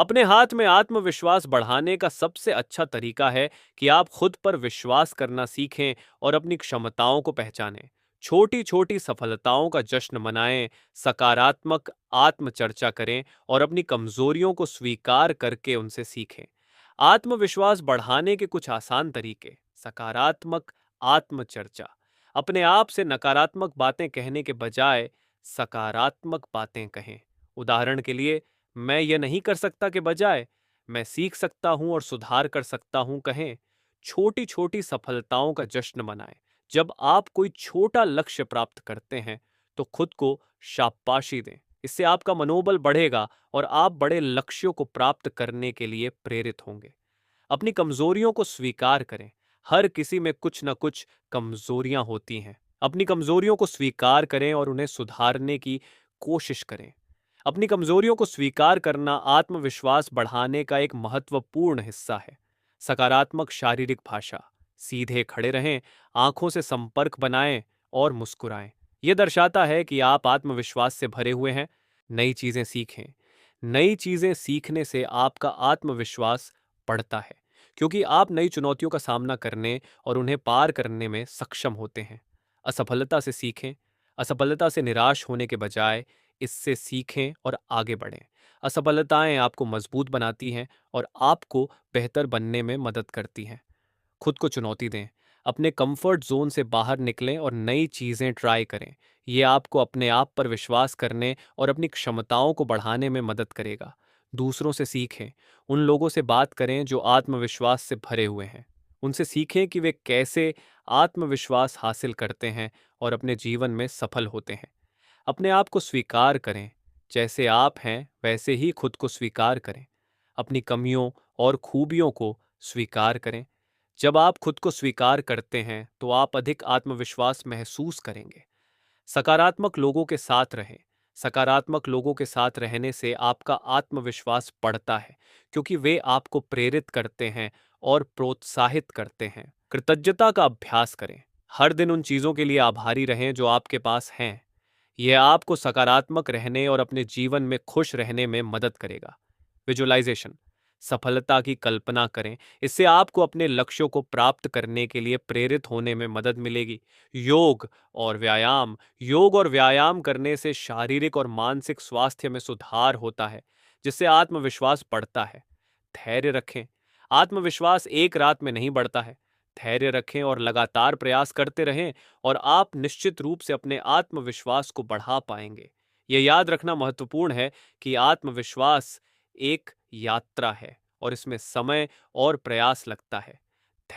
अपने हाथ में आत्मविश्वास बढ़ाने का सबसे अच्छा तरीका है कि आप खुद पर विश्वास करना सीखें और अपनी क्षमताओं को पहचानें। छोटी-छोटी सफलताओं का जश्न मनाएं, सकारात्मक आत्मचर्चा करें और अपनी कमजोरियों को स्वीकार करके उनसे सीखें। आत्मविश्वास बढ़ाने के कुछ आसान तरीके: सकारात्मक आत्मचर्चा। अपने आप से नकारात्मक बातें कहने के बजाय सकारात्मक बातें कहें। उदाहरण के लिए, मैं यह नहीं कर सकता के बजाय मैं सीख सकता हूं और सुधार कर सकता हूं कहें। छोटी छोटी सफलताओं का जश्न मनाएं। जब आप कोई छोटा लक्ष्य प्राप्त करते हैं तो खुद को शाबाशी दें। इससे आपका मनोबल बढ़ेगा और आप बड़े लक्ष्यों को प्राप्त करने के लिए प्रेरित होंगे। अपनी कमजोरियों को स्वीकार करें। हर किसी में कुछ न कुछ कमजोरियां होती हैं। अपनी कमजोरियों को स्वीकार करें और उन्हें सुधारने की कोशिश करें। अपनी कमजोरियों को स्वीकार करना आत्मविश्वास बढ़ाने का एक महत्वपूर्ण हिस्सा है। सकारात्मक शारीरिक भाषा। सीधे खड़े रहें, आंखों से संपर्क बनाएं और मुस्कुराएं। यह दर्शाता है कि आप आत्मविश्वास से भरे हुए हैं। नई चीजें सीखें। नई चीजें सीखने से आपका आत्मविश्वास बढ़ता है, क्योंकि आप नई चुनौतियों का सामना करने और उन्हें पार करने में सक्षम होते हैं। असफलता से सीखें। असफलता से निराश होने के बजाय इससे सीखें और आगे बढ़ें। असफलताएं आपको मजबूत बनाती हैं और आपको बेहतर बनने में मदद करती हैं। खुद को चुनौती दें। अपने कंफर्ट जोन से बाहर निकलें और नई चीजें ट्राई करें। ये आपको अपने आप पर विश्वास करने और अपनी क्षमताओं को बढ़ाने में मदद करेगा। दूसरों से सीखें। उन लोगों से बात करें जो आत्मविश्वास से भरे हुए हैं। उनसे सीखें कि वे कैसे आत्मविश्वास हासिल करते हैं और अपने जीवन में सफल होते हैं। अपने आप को स्वीकार करें। जैसे आप हैं वैसे ही खुद को स्वीकार करें। अपनी कमियों और खूबियों को स्वीकार करें। जब आप खुद को स्वीकार करते हैं तो आप अधिक आत्मविश्वास महसूस करेंगे। सकारात्मक लोगों के साथ रहें। सकारात्मक लोगों के साथ रहने से आपका आत्मविश्वास बढ़ता है, क्योंकि वे आपको प्रेरित करते हैं और प्रोत्साहित करते हैं। कृतज्ञता का अभ्यास करें। हर दिन उन चीजों के लिए आभारी रहें जो आपके पास हैं। यह आपको सकारात्मक रहने और अपने जीवन में खुश रहने में मदद करेगा। विजुअलाइजेशन। सफलता की कल्पना करें। इससे आपको अपने लक्ष्यों को प्राप्त करने के लिए प्रेरित होने में मदद मिलेगी। योग और व्यायाम करने से शारीरिक और मानसिक स्वास्थ्य में सुधार होता है, जिससे आत्मविश्वास बढ़ता है। धैर्य रखें। आत्मविश्वास एक रात में नहीं बढ़ता है। धैर्य रखें और लगातार प्रयास करते रहें और आप निश्चित रूप से अपने आत्मविश्वास को बढ़ा पाएंगे। यह याद रखना महत्वपूर्ण है कि आत्मविश्वास एक यात्रा है और इसमें समय और प्रयास लगता है।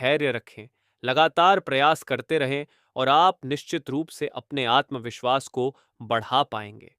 धैर्य रखें, लगातार प्रयास करते रहें और आप निश्चित रूप से अपने आत्मविश्वास को बढ़ा पाएंगे।